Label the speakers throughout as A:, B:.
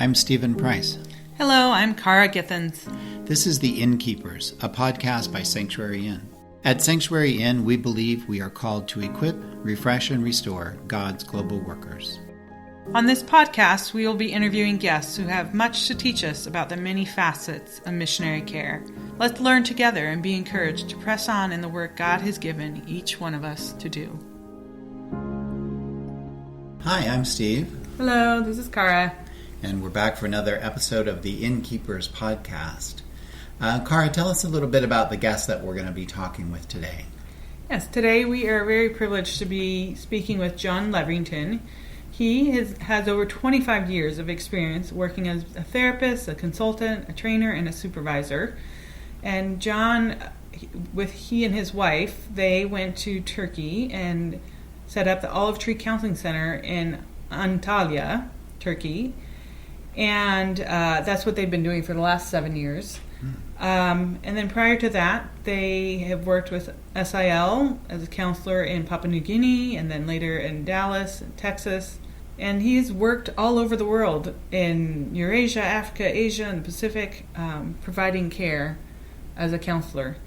A: I'm Stephen Price.
B: Hello, I'm Cara Githens.
A: This is the Innkeepers, a podcast by Sanctuary Inn. At Sanctuary Inn, we believe we are called to equip, refresh, and restore God's global workers.
B: On this podcast, we will be interviewing guests who have much to teach us about the many facets of missionary care. Let's learn together and be encouraged to press on in the work God has given each one of us to do.
A: Hi, I'm Steve.
B: Hello, this is Cara.
A: And we're back for another episode of the Innkeepers podcast. Cara, tell us a little bit about the guest that we're going to be talking with today.
B: Yes, today we are very privileged to be speaking with John Leverington. He has over 25 years of experience working as a therapist, a consultant, a trainer, and a supervisor. And John, he and his wife, they went to Turkey and set up the Olive Tree Counseling Center in Antalya, Turkey. And that's what they've been doing for the last 7 years. And then prior to that, they have worked with SIL as a counselor in Papua New Guinea, and then later in Dallas, Texas. And he's worked all over the world in Eurasia, Africa, Asia, and the Pacific, providing care as a counselor.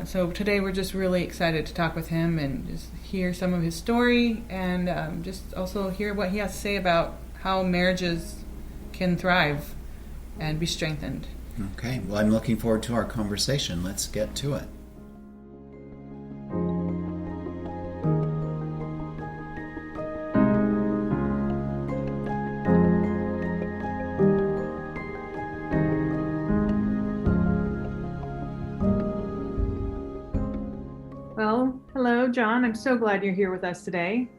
B: So today we're just really excited to talk with him and just hear some of his story, and just also hear what he has to say about how marriages can thrive and be strengthened.
A: Okay, well, I'm looking forward to our conversation. Let's get to it.
B: Well, hello, John. I'm so glad you're here with us today.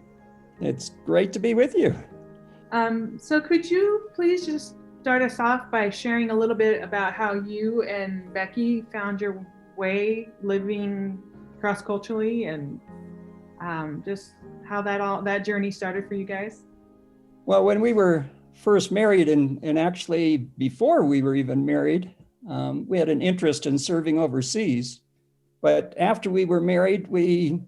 C: It's great to be with you.
B: So could you please just start us off by sharing a little bit about how you and Becky found your way living cross-culturally, and just how that journey started for you guys?
C: Well, when we were first married, and actually before we were even married, we had an interest in serving overseas. But after we were married, we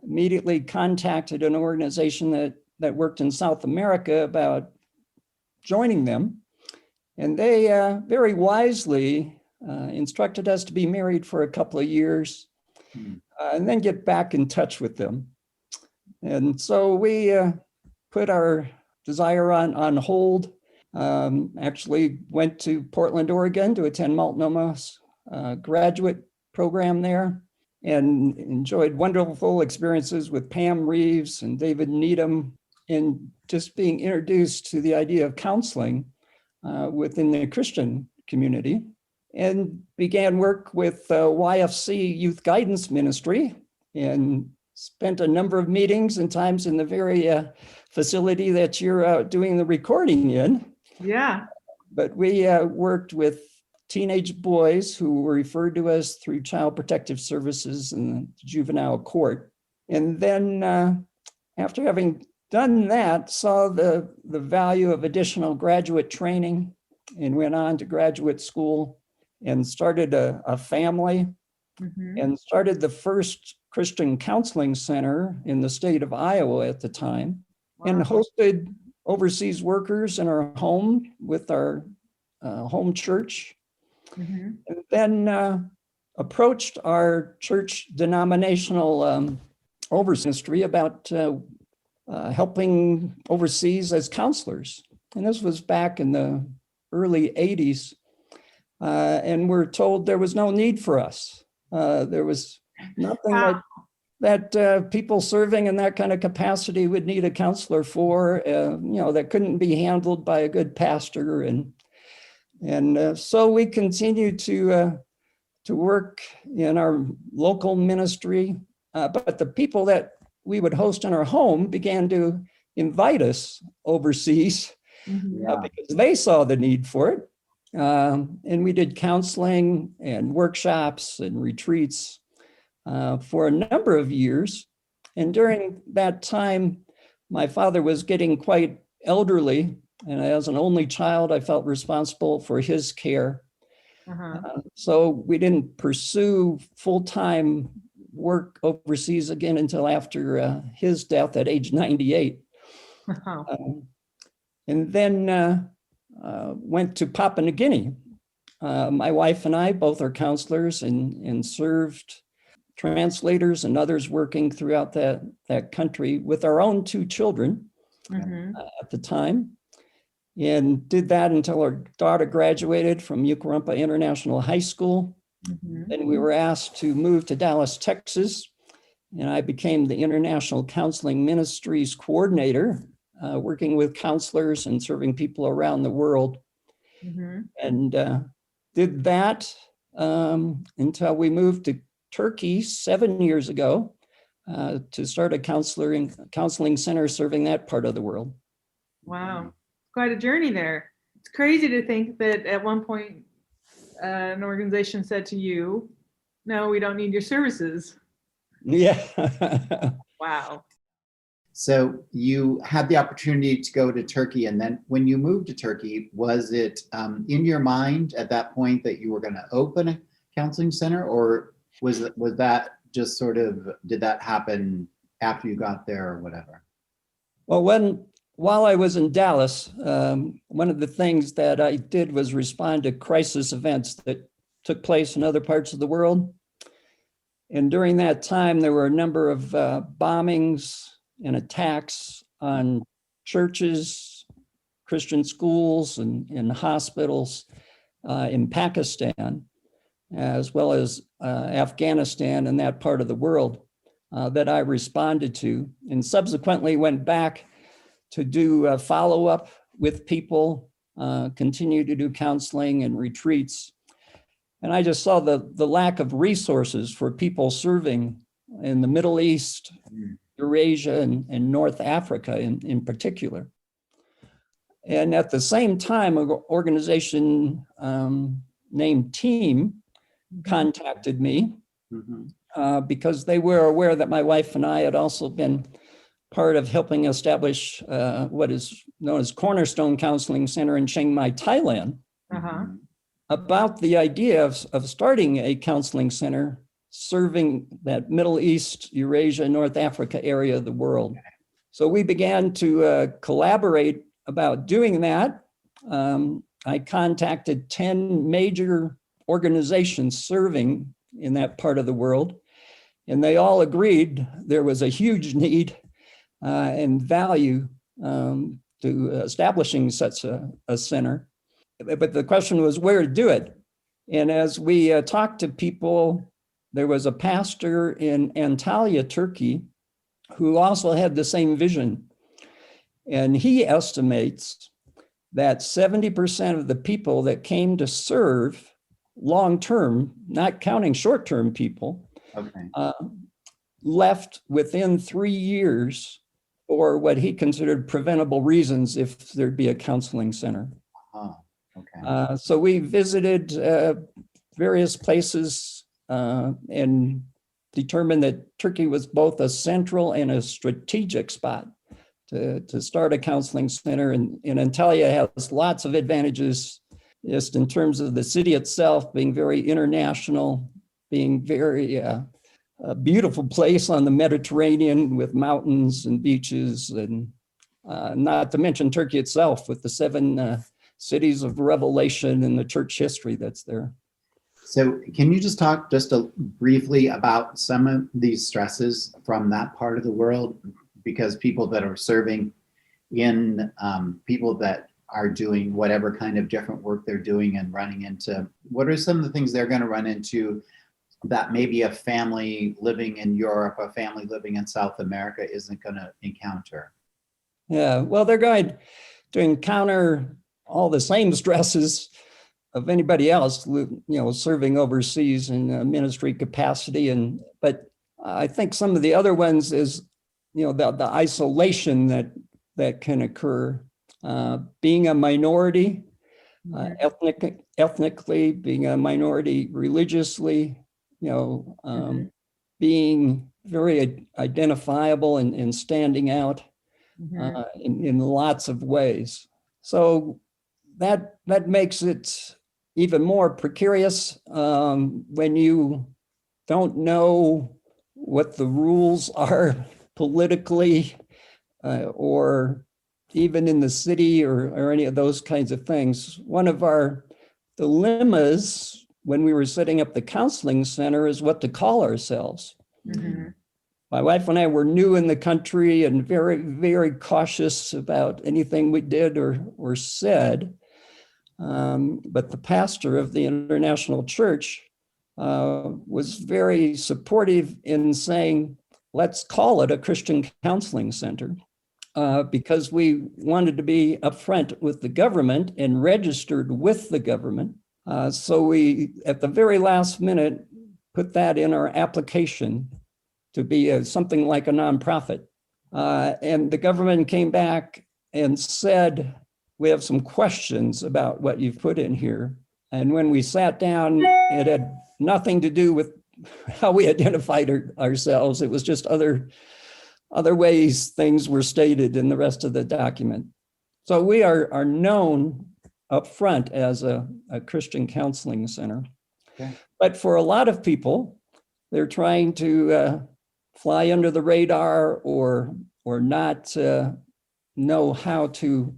C: immediately contacted an organization that worked in South America about joining them. And they very wisely instructed us to be married for a couple of years and then get back in touch with them. And so we put our desire on hold, actually went to Portland, Oregon to attend Multnomah's graduate program there, and enjoyed wonderful experiences with Pam Reeves and David Needham, and just being introduced to the idea of counseling within the Christian community, and began work with YFC Youth Guidance Ministry, and spent a number of meetings and times in the very facility that you're doing the recording in.
B: Yeah.
C: But we worked with teenage boys who were referred to us through Child Protective Services and the juvenile court. And then after having done that, saw the value of additional graduate training, and went on to graduate school and started a family, and started the first Christian counseling center in the state of Iowa at the time. Wow. And hosted overseas workers in our home with our home church. And then approached our church denominational overseas ministry about helping overseas as counselors. And this was back in the early 80s. And we're told there was no need for us. There was nothing that people serving in that kind of capacity would need a counselor for, that couldn't be handled by a good pastor. And so we continued to work in our local ministry. But the people that we would host in our home began to invite us overseas because they saw the need for it. And we did counseling and workshops and retreats for a number of years. And during that time, my father was getting quite elderly. And as an only child, I felt responsible for his care. So we didn't pursue full-time work overseas again until after his death at age 98. And then went to Papua New Guinea. My wife and I both are counselors and served translators and others working throughout that country with our own 2 children at the time, and did that until our daughter graduated from 𝐷𝐸𝐿 International High School. Then we were asked to move to Dallas, Texas, and I became the International Counseling Ministries Coordinator, working with counselors and serving people around the world. And did that until we moved to Turkey 7 years ago to start a counseling center serving that part of the world.
B: Wow, quite a journey there. It's crazy to think that at one point an organization said to you, no, we don't need your services.
C: Yeah.
B: Wow.
A: So you had the opportunity to go to Turkey, and then when you moved to Turkey, was it in your mind at that point that you were going to open a counseling center, or was that just sort of, did that happen after you got there or whatever?
C: Well, while I was in Dallas, one of the things that I did was respond to crisis events that took place in other parts of the world. And during that time, there were a number of bombings and attacks on churches, Christian schools, and hospitals in Pakistan, as well as Afghanistan and that part of the world that I responded to, and subsequently went back to do follow-up with people, continue to do counseling and retreats. And I just saw the lack of resources for people serving in the Middle East, Eurasia, and North Africa in particular. And at the same time, an organization named TEAM contacted me because they were aware that my wife and I had also been part of helping establish what is known as Cornerstone Counseling Center in Chiang Mai, Thailand, about the idea of starting a counseling center serving that Middle East, Eurasia, North Africa area of the world. So we began to collaborate about doing that. I contacted 10 major organizations serving in that part of the world, and they all agreed there was a huge need and value to establishing such a center. But the question was where to do it. And as we talked to people, there was a pastor in Antalya, Turkey, who also had the same vision. And he estimates that 70% of the people that came to serve long-term, not counting short-term people, left within 3 years for what he considered preventable reasons if there'd be a counseling center. So we visited various places and determined that Turkey was both a central and a strategic spot to start a counseling center. And Antalya has lots of advantages just in terms of the city itself being very international, being very a beautiful place on the Mediterranean with mountains and beaches, and not to mention Turkey itself with the 7 cities of revelation and the church history that's there.
A: So can you just talk briefly about some of these stresses from that part of the world? Because people that are serving in, people that are doing whatever kind of different work they're doing and running into, what are some of the things they're going to run into that maybe a family living in Europe, a family living in South America isn't going to encounter?
C: Yeah, well, they're going to encounter all the same stresses of anybody else, serving overseas in a ministry capacity. But I think some of the other ones is, the isolation that can occur, being a minority, ethnically, being a minority religiously, being very identifiable and standing out in lots of ways. So that makes it even more precarious when you don't know what the rules are politically or even in the city or any of those kinds of things. One of our dilemmas when we were setting up the counseling center is what to call ourselves.
B: Mm-hmm.
C: My wife and I were new in the country and very, very cautious about anything we did or said. But the pastor of the International Church was very supportive in saying, let's call it a Christian counseling center, because we wanted to be upfront with the government and registered with the government. So we, at the very last minute, put that in our application to be something like a nonprofit. And the government came back and said, we have some questions about what you've put in here. And when we sat down, it had nothing to do with how we identified ourselves. It was just other ways things were stated in the rest of the document. So we are known up front as a Christian counseling center.
A: Okay.
C: But for a lot of people, they're trying to fly under the radar or not know how to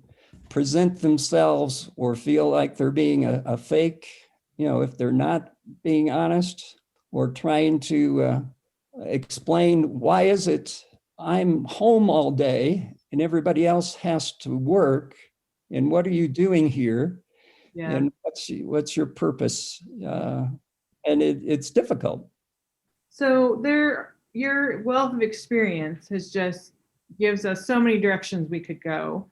C: present themselves or feel like they're being a fake, if they're not being honest, or trying to explain, why is it I'm home all day and everybody else has to work, and what are you doing here?
B: Yeah.
C: And what's your purpose? And it's difficult.
B: So your wealth of experience gives us so many directions we could go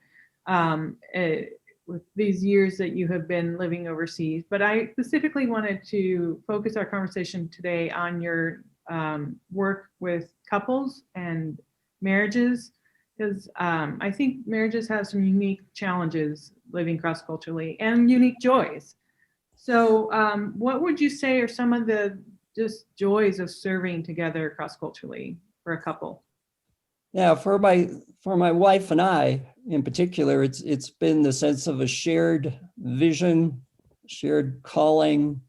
B: with these years that you have been living overseas. But I specifically wanted to focus our conversation today on your work with couples and marriages, because I think marriages have some unique challenges living cross-culturally and unique joys. So what would you say are some of the just joys of serving together cross-culturally for a couple?
C: Yeah, for my wife and I in particular, it's been the sense of a shared vision, shared calling,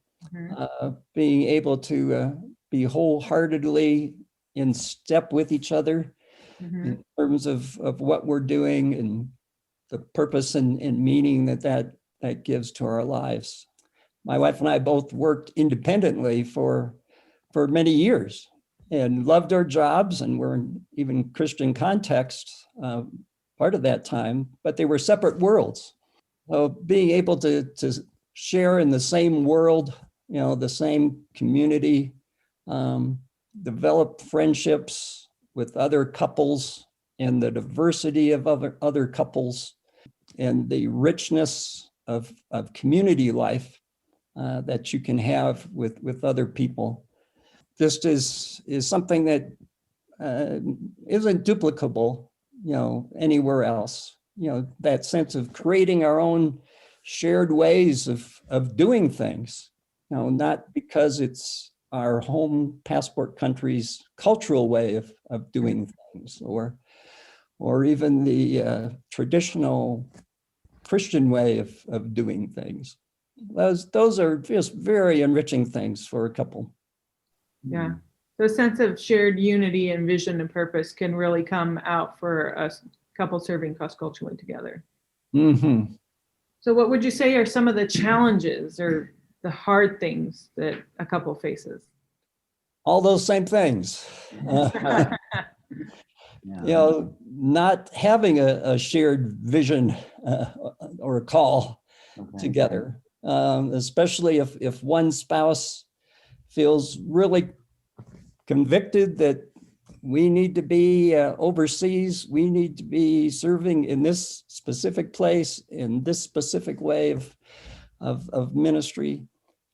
C: being able to be wholeheartedly in step with each other in terms of what we're doing and the purpose and meaning that gives to our lives. My wife and I both worked independently for many years and loved our jobs, and were in even Christian context part of that time, but they were separate worlds. So being able to share in the same world, the same community, develop friendships with other couples, and the diversity of other couples, and the richness of community life that you can have with other people. This is something that isn't duplicable, anywhere else. That sense of creating our own shared ways of doing things, not because it's our home passport country's cultural way of doing things, or even the traditional Christian way of doing things. Those are just very enriching things for a couple.
B: Yeah. The sense of shared unity and vision and purpose can really come out for a couple serving cross-culturally together.
C: Mm-hmm.
B: So what would you say are some of the challenges or the hard things that a couple faces?
C: All those same things. Not having a shared vision or a call together, especially if one spouse feels really convicted that we need to be overseas, we need to be serving in this specific place, in this specific way of ministry,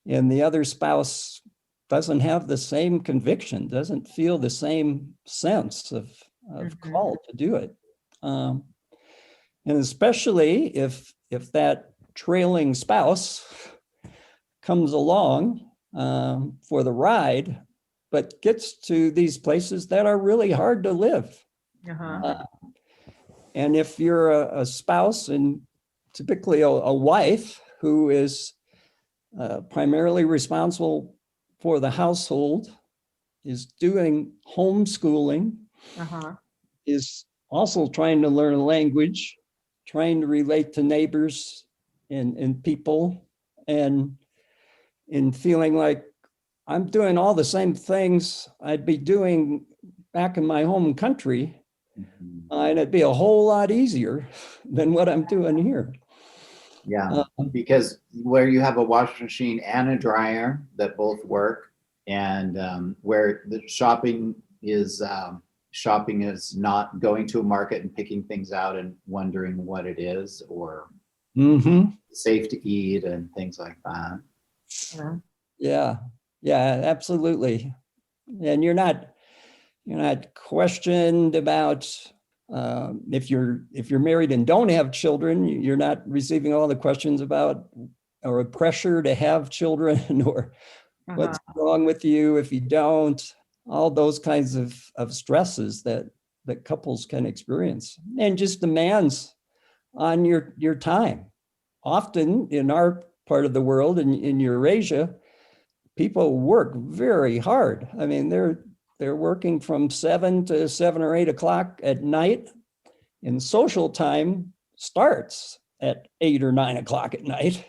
C: and the other spouse doesn't have the same conviction, doesn't feel the same sense of call to do it. And especially if that trailing spouse comes along for the ride, but gets to these places that are really hard to live. And if you're a spouse, and typically a wife who is primarily responsible for the household, is doing homeschooling, is also trying to learn a language, trying to relate to neighbors and people, and in feeling like I'm doing all the same things I'd be doing back in my home country, and it'd be a whole lot easier than what I'm doing here.
A: Yeah, because where you have a washing machine and a dryer that both work, and where the shopping is not going to a market and picking things out and wondering what it is, or safe to eat and things like that.
C: Yeah, absolutely. And you're not questioned about if you're married and don't have children. You're not receiving all the questions about or a pressure to have children or what's wrong with you if you don't. All those kinds of stresses that couples can experience, and just demands on your time. Often in our part of the world, in Eurasia, people work very hard. I mean, they're working from 7 to 7 or 8 o'clock at night, and social time starts at 8 or 9 o'clock at night.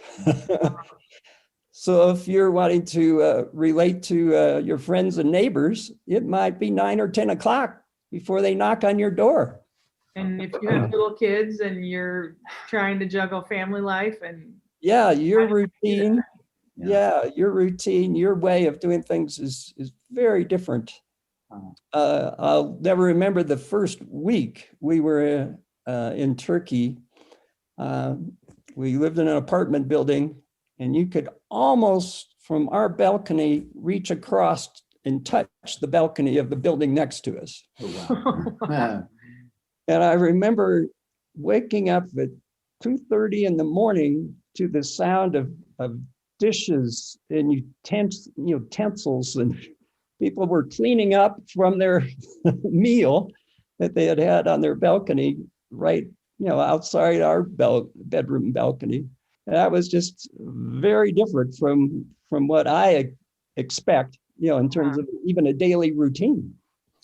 C: So if you're wanting to relate to your friends and neighbors, it might be 9 or 10 o'clock before they knock on your door.
B: And if you have little kids and you're trying to juggle family life and
C: your routine, your way of doing things is very different. I'll never remember the first week we were in Turkey. We lived in an apartment building, and you could almost from our balcony reach across and touch the balcony of the building next to us.
A: Oh, wow.
C: And I remember waking up at 2:30 in the morning to the sound of dishes and utensils, and people were cleaning up from their meal that they had on their balcony, right, outside our bedroom balcony. And that was just very different from what I expect, in terms of even a daily routine.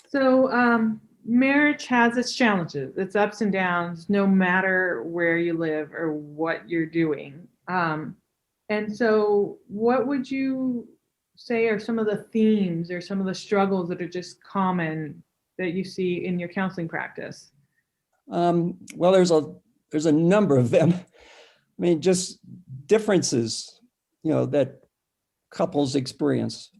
B: So marriage has its challenges, its ups and downs, no matter where you live or what you're doing. And so what would you say are some of the themes or some of the struggles that are just common that you see in your counseling practice?
C: Well, there's a number of them. I mean, just differences, that couples experience.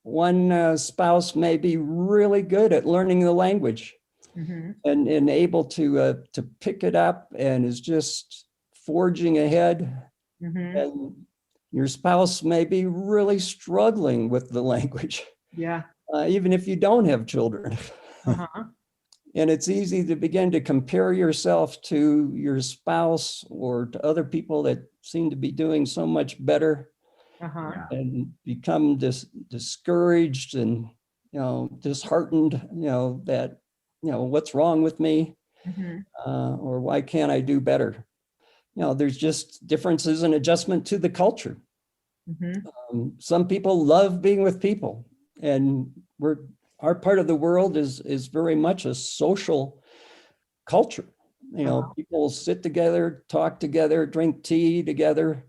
C: One spouse may be really good at learning the language and able to pick it up and is just forging ahead. And your spouse may be really struggling with the language. Yeah. Even if you don't have children. And it's easy to begin to compare yourself to your spouse or to other people that seem to be doing so much better, and become discouraged and, disheartened, that, what's wrong with me, or why can't I do better? There's just differences in adjustment to the culture. Some people love being with people, and our part of the world is very much a social culture. People sit together, talk together, drink tea together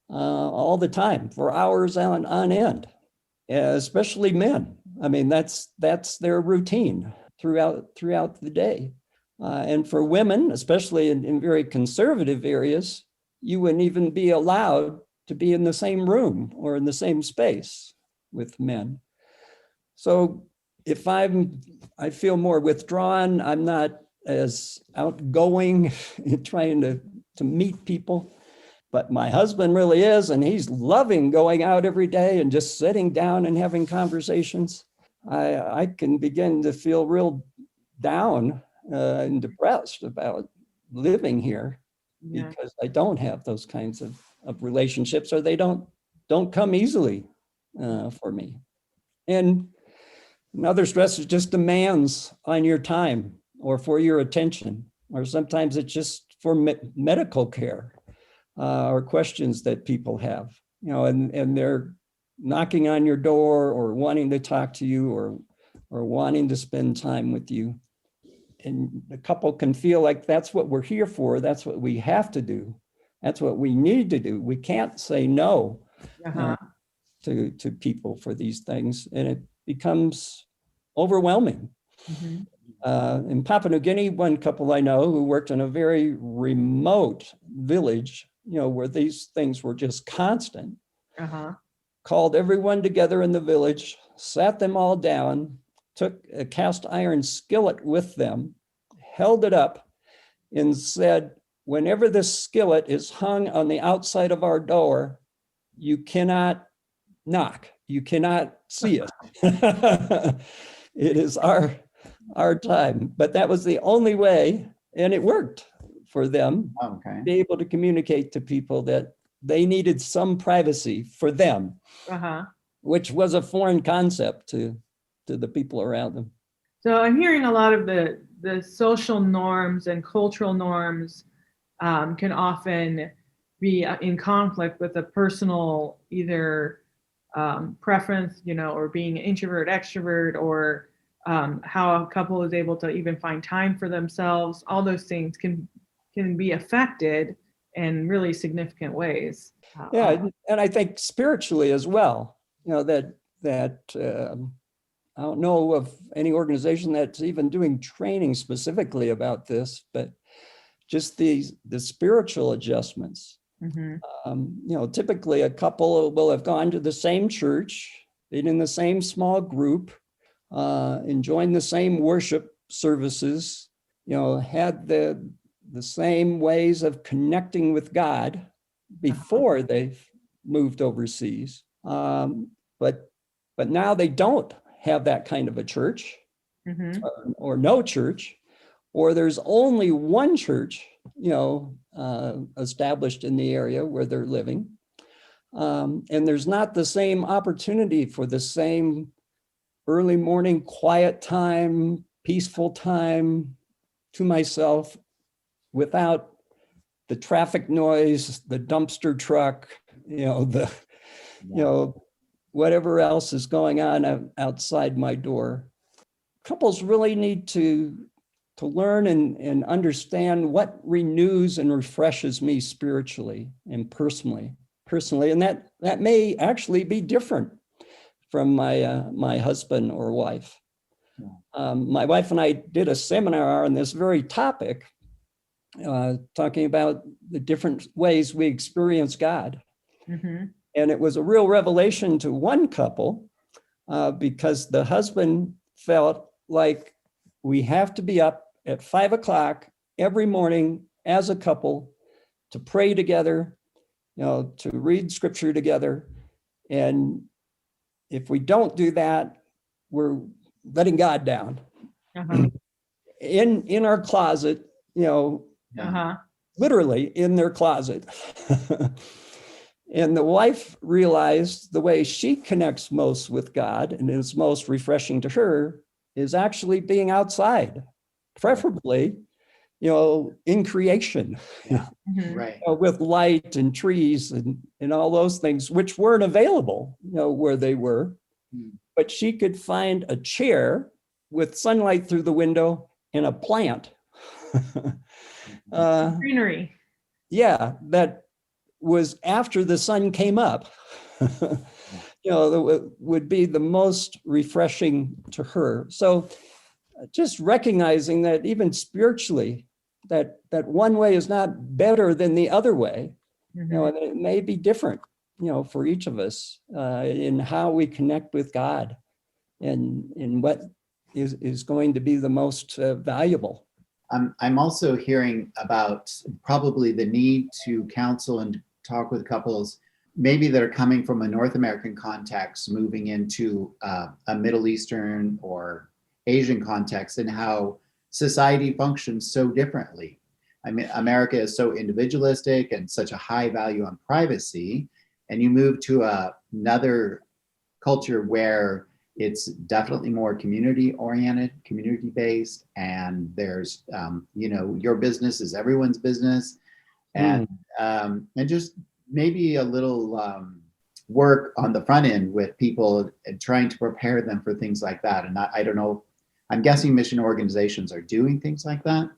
C: all the time for hours on end, especially men. I mean, that's their routine throughout the day. And for women, especially in very conservative areas, you wouldn't even be allowed to be in the same room or in the same space with men. So if I feel more withdrawn, I'm not as outgoing in trying to meet people, but my husband really is, and he's loving going out every day and just sitting down and having conversations. I can begin to feel real down and depressed about living here because I don't have those kinds of relationships, or they don't come easily for me. And another stress is just demands on your time or for your attention, or sometimes it's just for medical care or questions that people have, and they're knocking on your door or wanting to talk to you or wanting to spend time with you. the couple can feel like that's what we're here for. That's what we have to do. That's what we need to do. We can't say no to people for these things, and it becomes overwhelming. In Papua New Guinea, one couple I know who worked in a very remote village, where these things were just constant, called everyone together in the village, sat them all down, took a cast iron skillet with them, held it up, and said, whenever this skillet is hung on the outside of our door, you cannot knock. You cannot see it. It is our time. But that was the only way, and it worked for them to be able to communicate to people that they needed some privacy for them, which was a foreign concept to the people around them.
B: So I'm hearing a lot of the social norms and cultural norms can often be in conflict with a personal either preference, or being introvert, extrovert, or how a couple is able to even find time for themselves. All those things can be affected in really significant ways.
C: Yeah, and I think spiritually as well, that I don't know of any organization that's even doing training specifically about this, but just the spiritual adjustments. Typically a couple will have gone to the same church, been in the same small group, enjoying the same worship services, had the same ways of connecting with God before they've moved overseas. But now they don't have that kind of a church, or no church, or there's only one church, established in the area where they're living. And there's not the same opportunity for the same early morning quiet time, peaceful time to myself without the traffic noise, the dumpster truck, whatever else is going on outside my door. Couples really need to learn and understand what renews and refreshes me spiritually and personally. And that may actually be different from my husband or wife. My wife and I did a seminar on this very topic, talking about the different ways we experience God. And it was a real revelation to one couple, because the husband felt like we have to be up at 5 o'clock every morning as a couple to pray together, to read scripture together. And if we don't do that, we're letting God down. In our closet, literally in their closet. And the wife realized the way she connects most with God and is most refreshing to her is actually being outside, preferably, in creation, with light and trees and all those things, which weren't available, where they were. But she could find a chair with sunlight through the window and a plant.
B: Greenery.
C: Yeah, that was after the sun came up, that would be the most refreshing to her. So just recognizing that even spiritually, that one way is not better than the other way, and it may be different, for each of us in how we connect with God and what is going to be the most valuable.
A: I'm also hearing about probably the need to counsel and talk with couples maybe that are coming from a North American context, moving into a Middle Eastern or Asian context, and how society functions so differently. I mean, America is so individualistic and such a high value on privacy, and you move to another culture where it's definitely more community oriented, community based, and there's your business is everyone's business, and just maybe a little work on the front end with people and trying to prepare them for things like that. And I don't know I'm guessing mission organizations are doing things like that,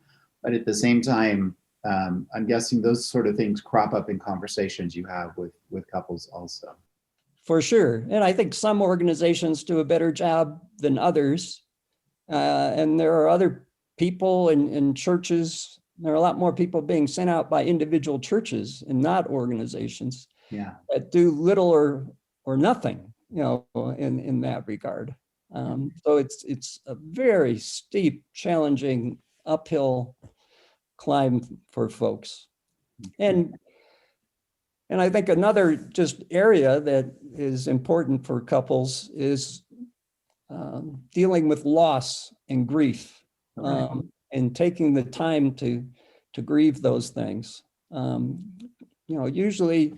A: but at the same time, I'm guessing those sort of things crop up in conversations you have with couples also.
C: For sure. And I think some organizations do a better job than others. And there are other people in churches. There are a lot more people being sent out by individual churches and not organizations that do little or nothing, in that regard. So it's a very steep, challenging, uphill climb for folks. And I think another just area that is important for couples is dealing with loss and grief, and taking the time to grieve those things. Usually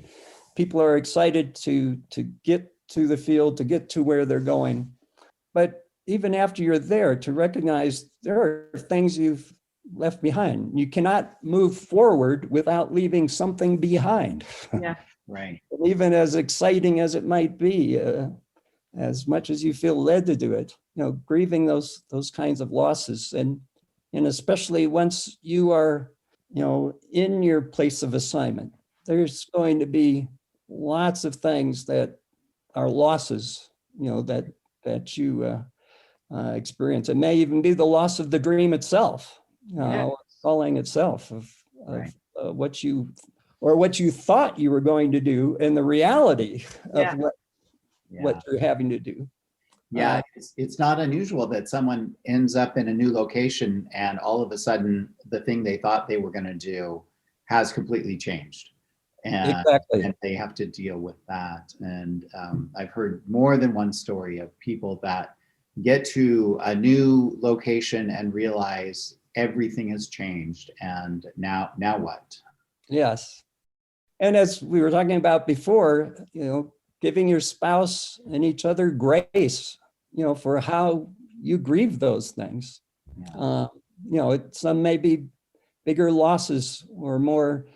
C: people are excited to get to the field, to get to where they're going. But even after you're there, to recognize there are things you've left behind. You cannot move forward without leaving something behind.
B: Yeah.
A: Right.
C: Even as exciting as it might be, as much as you feel led to do it, grieving those kinds of losses, and especially once you are, in your place of assignment, there's going to be lots of things that are losses, that you experience. It may even be the loss of the dream itself, calling itself of what you thought you were going to do, and the reality of what you're having to do.
A: Yeah, it's not unusual that someone ends up in a new location and all of a sudden the thing they thought they were going to do has completely changed. And they have to deal with that. And I've heard more than one story of people that get to a new location and realize everything has changed, and now what?
C: Yes. And as we were talking about before, giving your spouse and each other grace, for how you grieve those things. Some may be bigger losses or more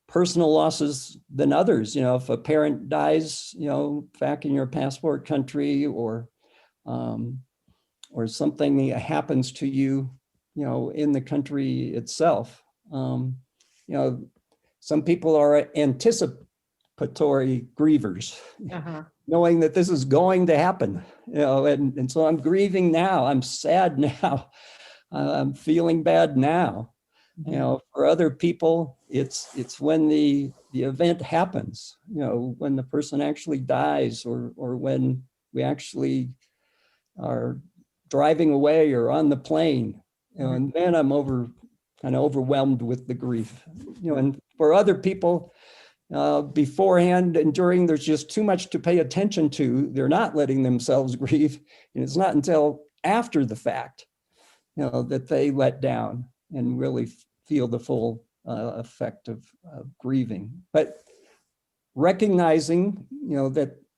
C: personal losses than others. If a parent dies, back in your passport country, or something happens to you, in the country itself. Some people are anticipatory grievers, knowing that this is going to happen, and so I'm grieving now, I'm sad now, I'm feeling bad now. For other people, it's when the event happens, when the person actually dies, or when we actually are driving away or on the plane, and then I'm kind of overwhelmed with the grief. And for other people, beforehand and during, there's just too much to pay attention to. They're not letting themselves grieve, and it's not until after the fact, that they let down and really feel the full effect of grieving. But recognizing,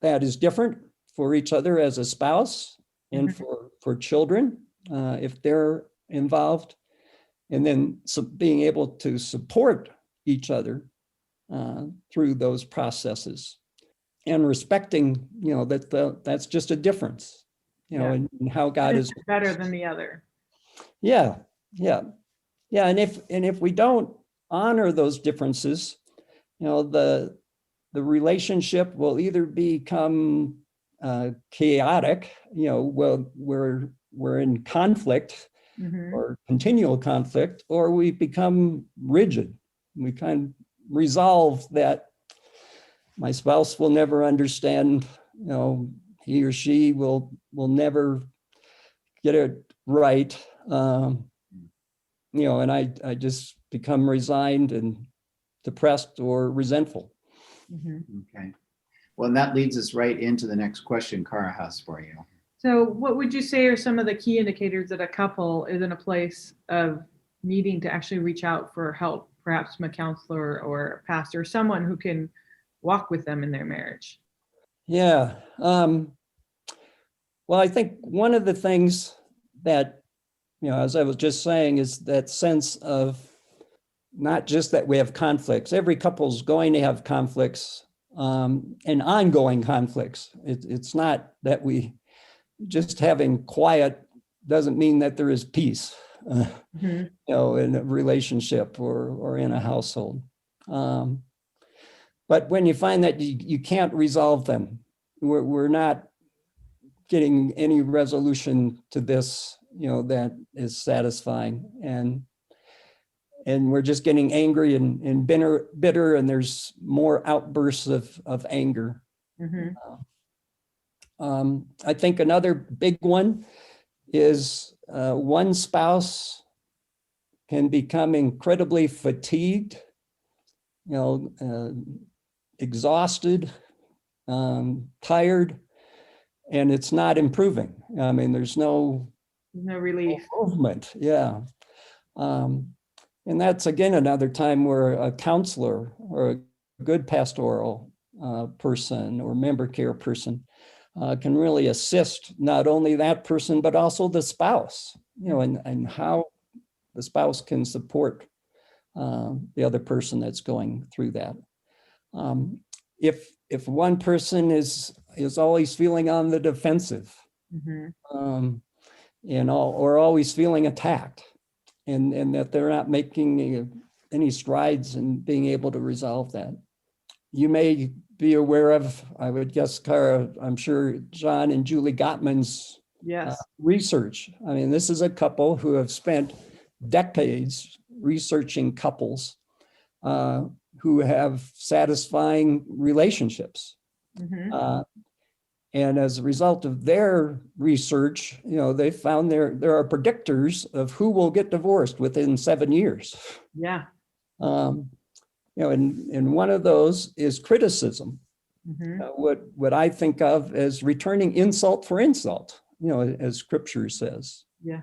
C: that is different for each other as a spouse, and for children, if they're involved, and then being able to support each other through those processes, and respecting, that's just a difference, in how God is
B: better than the other.
C: Yeah. And if we don't honor those differences, the relationship will either become chaotic, we're in conflict, or continual conflict, or we become rigid. We kind of resolve that my spouse will never understand, he or she will never get it right. And I just become resigned and depressed or resentful.
A: Okay. Well, and that leads us right into the next question Cara has for you.
B: So what would you say are some of the key indicators that a couple is in a place of needing to actually reach out for help, perhaps from a counselor or a pastor, someone who can walk with them in their marriage?
C: Yeah. Well, I think one of the things that, as I was just saying, is that sense of not just that we have conflicts. Every couple's going to have conflicts, and ongoing conflicts. It's not that we just having quiet doesn't mean that there is peace,
B: Mhm.
C: you know, in a relationship or in a household. But when you find that you can't resolve them, we're not getting any resolution to this, you know, that is satisfying. And we're just getting angry and bitter, and there's more outbursts of anger.
B: Mhm.
C: I think another big one is one spouse can become incredibly fatigued, you know, exhausted, tired, and it's not improving. I mean, there's no
B: No relief.
C: movement. Yeah. And that's again another time where a counselor or a good pastoral person or member care person can really assist not only that person, but also the spouse, you know, and how the spouse can support the other person that's going through that. If one person is always feeling on the defensive,
B: Mhm.
C: or always feeling attacked, and that they're not making any strides in being able to resolve that. You may be aware of, I would guess, Cara, I'm sure, John and Julie Gottman's
B: Yes.
C: research. I mean, this is a couple who have spent decades researching couples who have satisfying relationships.
B: Mhm.
C: And as a result of their research, you know, they found there are predictors of who will get divorced within 7 years.
B: Yeah.
C: You know, and one of those is criticism.
B: Mhm.
C: What I think of as returning insult for insult, you know, as Scripture says.
B: Yeah.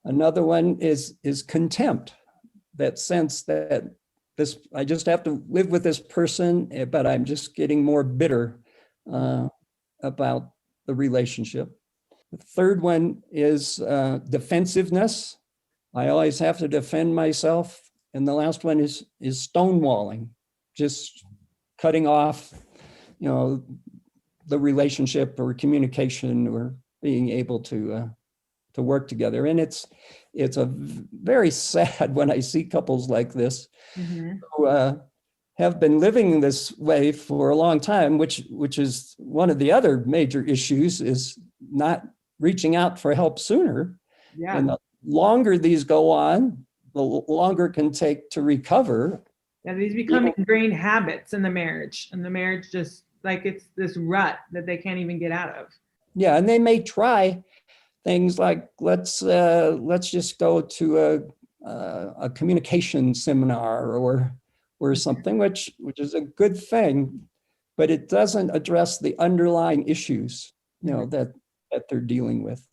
C: Another one is contempt, that sense that I just have to live with this person, but I'm just getting more bitter about the relationship. The third one is defensiveness. I always have to defend myself. And the last one is stonewalling, just cutting off, you know, the relationship or communication or being able to work together. And it's a very sad when I see couples like this
B: Mhm.
C: who have been living this way for a long time, which is one of the other major issues, is not reaching out for help sooner.
B: Yeah.
C: And the longer these go on, the longer it can take to recover.
B: Yeah, these become ingrained habits in the marriage, and the marriage just like it's this rut that they can't even get out of.
C: Yeah, and they may try things like let's just go to a communication seminar or something, which is a good thing, but it doesn't address the underlying issues, you know, that they're dealing with.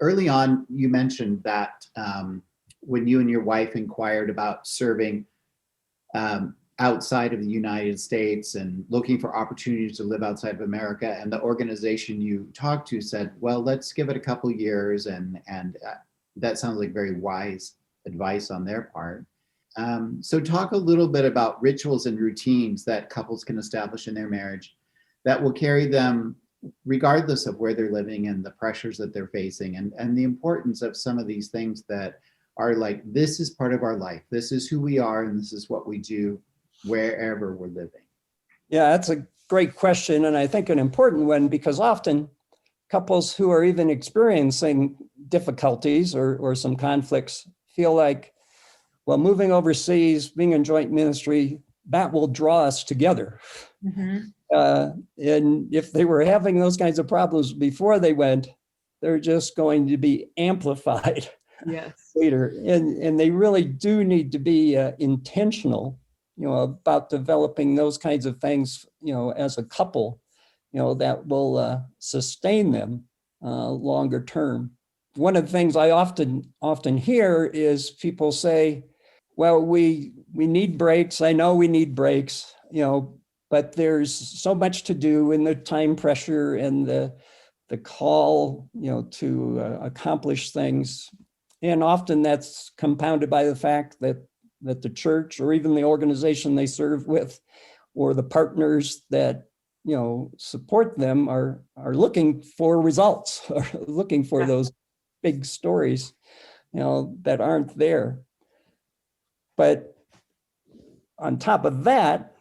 A: Early on, you mentioned that when you and your wife inquired about serving outside of the United States and looking for opportunities to live outside of America, and the organization you talked to said, well, let's give it a couple years, and that sounds like very wise advice on their part. So talk a little bit about rituals and routines that couples can establish in their marriage that will carry them regardless of where they're living and the pressures that they're facing, and the importance of some of these things that are like, this is part of our life. This is who we are, and this is what we do wherever we're living.
C: Yeah, that's a great question, and I think an important one, because often couples who are even experiencing difficulties or some conflicts feel like, well, moving overseas, being in joint ministry, that will draw us together.
B: Mm-hmm.
C: And if they were having those kinds of problems before they went, they're just going to be amplified.
B: Yes.
C: Later. And they really do need to be intentional, you know, about developing those kinds of things, you know, as a couple, you know, that will sustain them longer term. One of the things I often hear is people say, well, we need breaks. I know we need breaks, you know, but there's so much to do in the time pressure and the call, you know, to accomplish things. And often that's compounded by the fact that the church or even the organization they serve with or the partners that support them are looking for results, are looking for those big stories, that aren't there. But on top of that,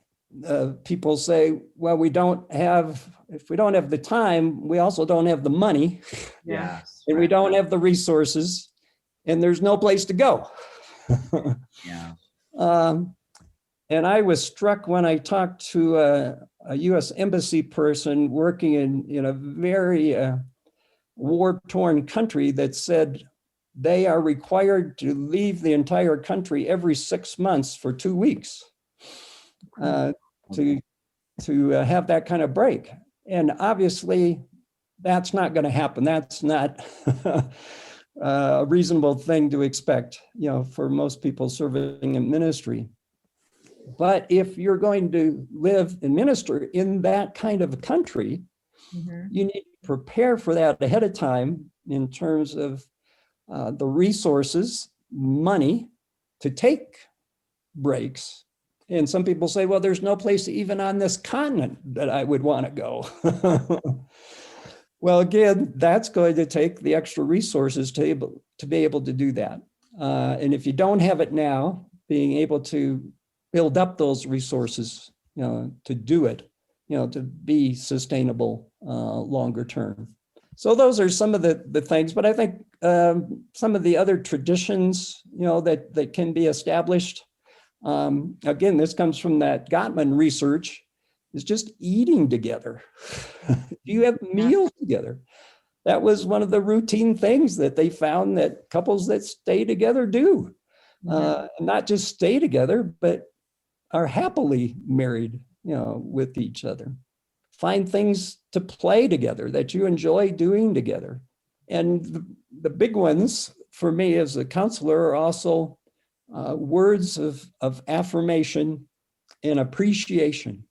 C: people say, well, if we don't have the time, we also don't have the money,
A: Yes.
C: and we
A: right.
C: don't have the resources, and there's no place to go.
A: Yeah.
C: And I was struck when I talked to a U.S. embassy person working in a very war-torn country that said they are required to leave the entire country every 6 months for 2 weeks to have that kind of break. And obviously, that's not going to happen. That's not a reasonable thing to expect, for most people serving in ministry. But if you're going to live and minister in that kind of a country, you need to prepare for that ahead of time in terms of the resources, money to take breaks. And some people say, well, there's no place even on this continent that I would want to go. Well, again, that's going to take the extra resources to be able to do that. And if you don't have it now, being able to build up those resources, to do it, to be sustainable longer term. So those are some of the things, but I think some of the other traditions, that can be established. Again, this comes from that Gottman research, is just eating together. Do you have meals together? That was one of the routine things that they found that couples that stay together do. Not just stay together, but are happily married, with each other. Find things to play together that you enjoy doing together. And the big ones for me as a counselor are also words of affirmation and appreciation,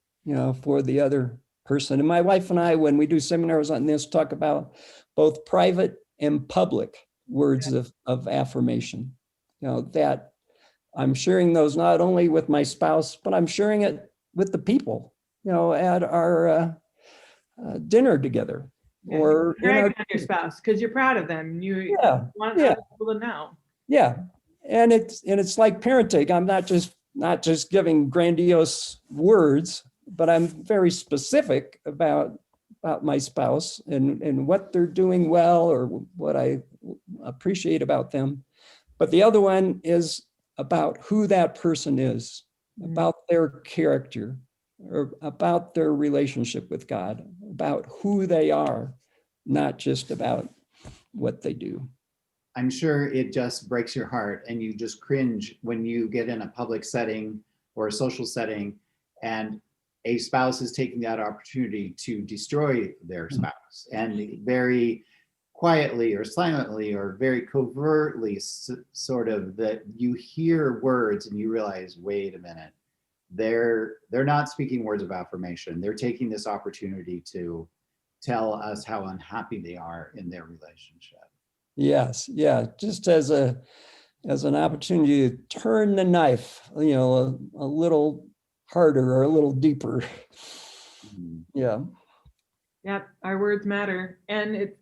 C: for the other person. And my wife and I, when we do seminars on this, talk about both private and public words of affirmation, that I'm sharing those not only with my spouse, but I'm sharing it with the people, at our dinner together. Or
B: brag on your spouse because you're proud of them. You want other people to know.
C: Yeah, and it's like parenting. I'm not just giving grandiose words, but I'm very specific about my spouse and what they're doing well or what I appreciate about them. But the other one is about who that person is, about their character, or about their relationship with God, about who they are, not just about what they do.
A: I'm sure it just breaks your heart and you just cringe when you get in a public setting or a social setting and a spouse is taking that opportunity to destroy their spouse, and very quietly or silently or very covertly, sort of, that you hear words and you realize, wait a minute, they're not speaking words of affirmation. They're taking this opportunity to tell us how unhappy they are in their relationship.
C: Yes, yeah, just as an opportunity to turn the knife, a little harder or a little deeper. Yeah.
B: Yeah, our words matter, and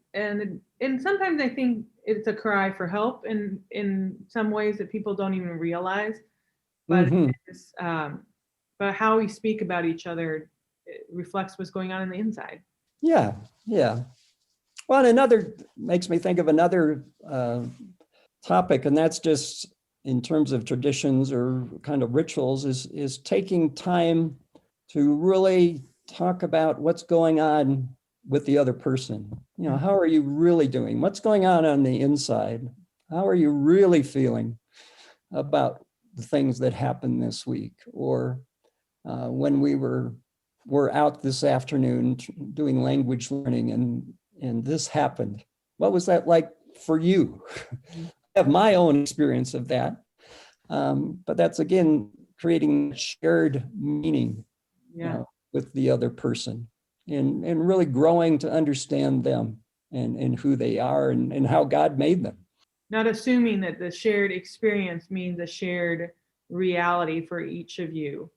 B: sometimes I think it's a cry for help in some ways that people don't even realize. But but how we speak about each other, it reflects what's going on the inside.
C: Yeah, yeah. Well, and another makes me think of another topic, and that's just in terms of traditions or kind of rituals, is taking time to really talk about what's going on with the other person. How are you really doing? What's going on the inside? How are you really feeling about the things that happened this week? Or when we're out this afternoon doing language learning and this happened. What was that like for you? I have my own experience of that. But that's, again, creating shared meaning with the other person and really growing to understand them and who they are and how God made them.
B: Not assuming that the shared experience means a shared reality for each of you.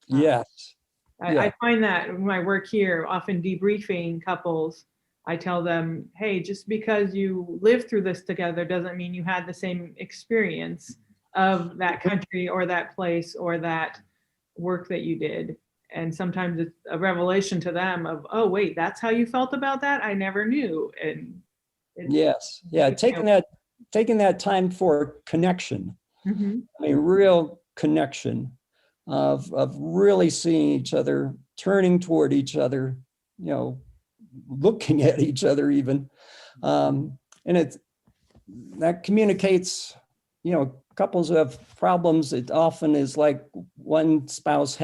C: Yes.
B: I find that in my work here, often debriefing couples, I tell them, hey, just because you lived through this together doesn't mean you had the same experience of that country or that place or that work that you did. And sometimes it's a revelation to them of, oh, wait, that's how you felt about that? I never knew. And
C: yes, yeah, taking that time for connection.
B: Mhm.
C: I mean, real connection of really seeing each other, turning toward each other, looking at each other even. And that communicates, couples who have problems, it often is like one spouse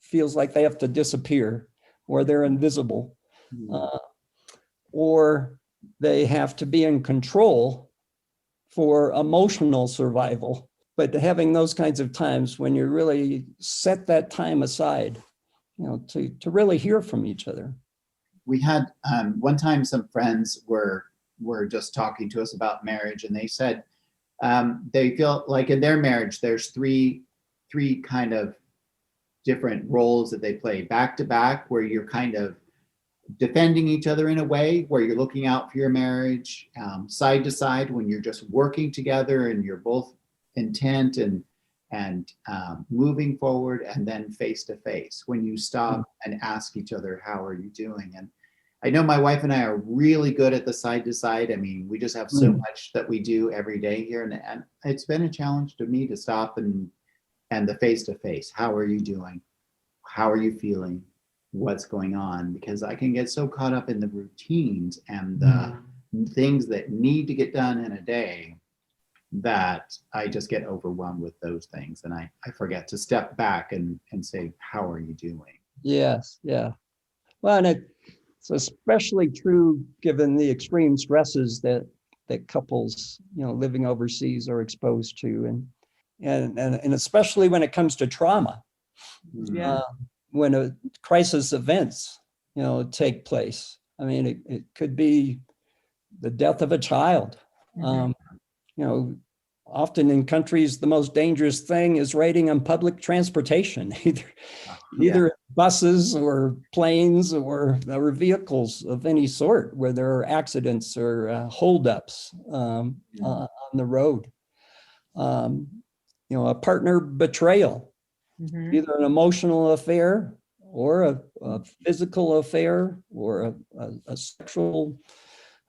C: feels like they have to disappear or they're invisible, or they have to be in control for emotional survival. But having those kinds of times when you really set that time aside, to really hear from each other.
A: We had one time some friends were just talking to us about marriage, and they said they feel like in their marriage there's three kind of different roles that they play back to back, where you're kind of defending each other in a way, where you're looking out for your marriage, side to side when you're just working together and you're both intent and moving forward, and then face to face when you stop and ask each other, how are you doing? And I know my wife and I are really good at the side to side. I mean, we just have so much that we do every day here, and it's been a challenge to me to stop and the face to face. How are you doing? How are you feeling? What's going on? Because I can get so caught up in the routines and the things that need to get done in a day that I just get overwhelmed with those things, and I forget to step back and say, how are you doing?
C: Yes, yeah. Well, and it's especially true given the extreme stresses that couples, living overseas are exposed to, and especially when it comes to trauma.
B: Yeah.
C: When a crisis events, take place. I mean, it could be the death of a child. Often in countries, the most dangerous thing is riding on public transportation, either buses or planes or vehicles of any sort where there are accidents or holdups on the road. A partner betrayal, either an emotional affair or a physical affair or a sexual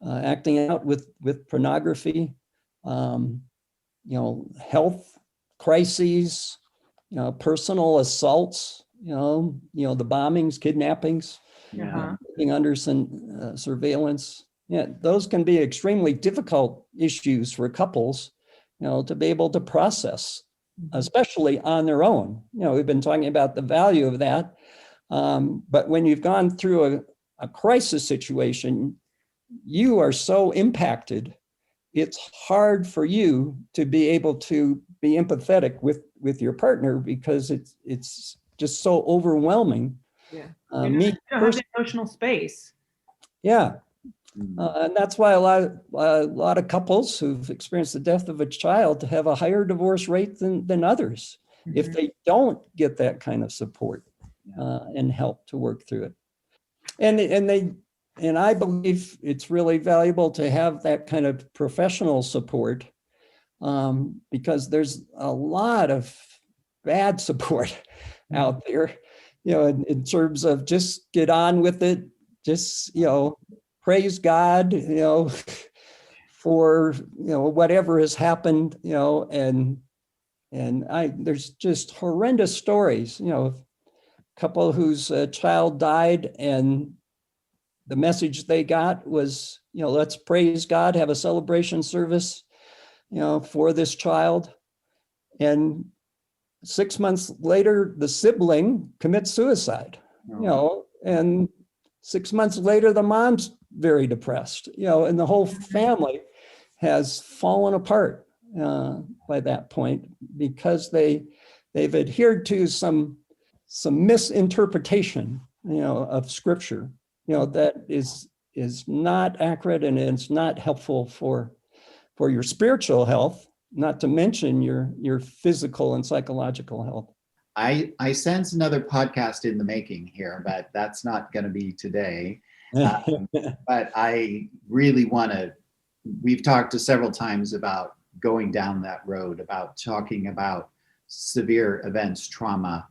C: acting out with pornography, health crises, personal assaults, the bombings, kidnappings, being under some surveillance. Yeah, those can be extremely difficult issues for couples, to be able to process, especially on their own. We've been talking about the value of that. But when you've gone through a crisis situation, you are so impacted, it's hard for you to be able to be empathetic with your partner because it's just so overwhelming.
B: Yeah.
C: Me
B: you don't have the emotional space.
C: Yeah. And that's why a lot of couples who've experienced the death of a child have a higher divorce rate than others if they don't get that kind of support and help to work through it. And I believe it's really valuable to have that kind of professional support because there's a lot of bad support out there, in terms of just get on with it, just, praise God, for, whatever has happened, and there's just horrendous stories, a couple whose child died and the message they got was, let's praise God, have a celebration service, for this child. And 6 months later, the sibling commits suicide, and 6 months later, the mom's very depressed, and the whole family has fallen apart by that point because they've adhered to some misinterpretation, of scripture, that is not accurate and it's not helpful for your spiritual health, not to mention your physical and psychological health.
A: I sense another podcast in the making here, but that's not going to be today. But I really want to, we've talked several times about going down that road, about talking about severe events, trauma.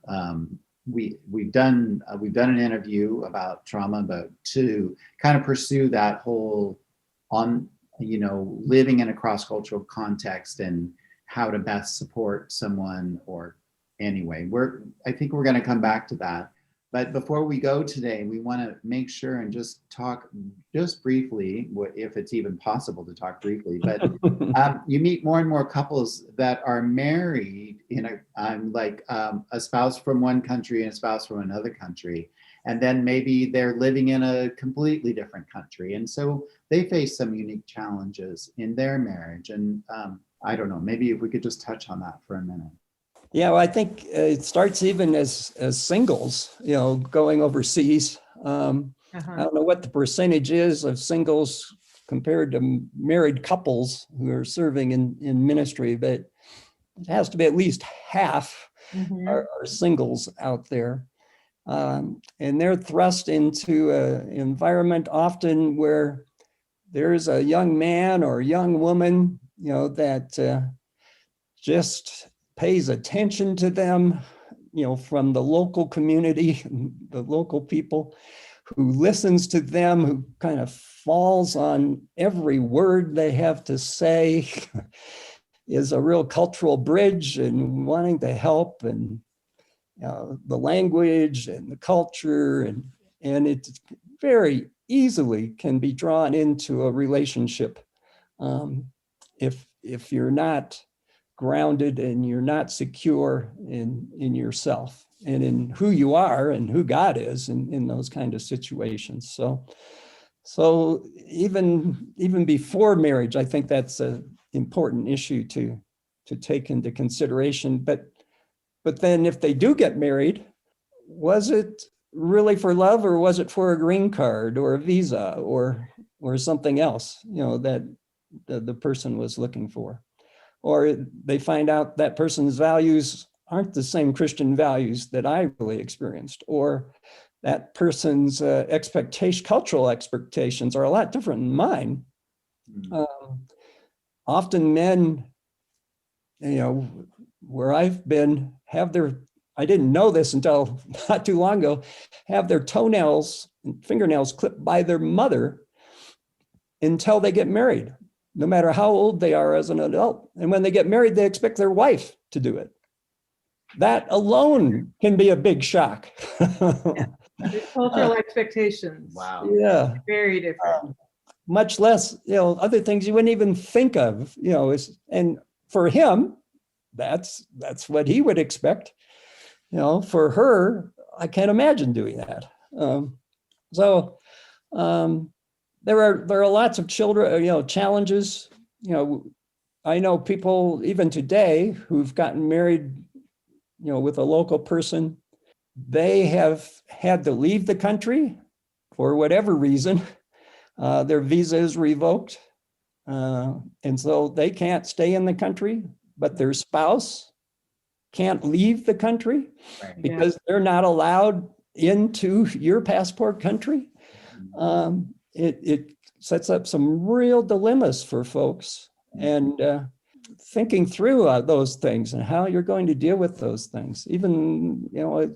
A: We've done an interview about trauma, but to kind of pursue that whole on, living in a cross-cultural context and how to best support someone, or anyway, I think we're going to come back to that. But before we go today, we want to make sure and just talk just briefly, if it's even possible to talk briefly, but you meet more and more couples that are married a spouse from one country and a spouse from another country. And then maybe they're living in a completely different country. And so they face some unique challenges in their marriage. And I don't know, maybe if we could just touch on that for a minute.
C: Yeah, well, I think it starts even as singles, going overseas. I don't know what the percentage is of singles compared to married couples who are serving in ministry, but it has to be at least half are singles out there. And they're thrust into an environment often where there's a young man or young woman, that just pays attention to them, from the local community, the local people, who listens to them, who kind of falls on every word they have to say, is a real cultural bridge and wanting to help, and the language and the culture, and it very easily can be drawn into a relationship if you're not grounded and you're not secure in yourself and in who you are and who God is in those kind of situations. So even before marriage, I think that's an important issue to take into consideration. But then if they do get married, was it really for love, or was it for a green card or a visa or something else, that the person was looking for? Or they find out that person's values aren't the same Christian values that I really experienced, or that person's cultural expectations are a lot different than mine. Often men, where I've been, I didn't know this until not too long ago, have their toenails and fingernails clipped by their mother until they get married, no matter how old they are as an adult. And when they get married, they expect their wife to do it. That alone can be a big shock.
B: Cultural expectations.
A: Wow.
C: Yeah.
B: Very different.
C: Much less, other things you wouldn't even think of, and for him, that's what he would expect. For her, I can't imagine doing that. There are lots of challenges. I know people even today who've gotten married, with a local person. They have had to leave the country for whatever reason. Their visa is revoked, and so they can't stay in the country, but their spouse can't leave the country because they're not allowed into your passport country. It sets up some real dilemmas for folks, and thinking through those things and how you're going to deal with those things. Even,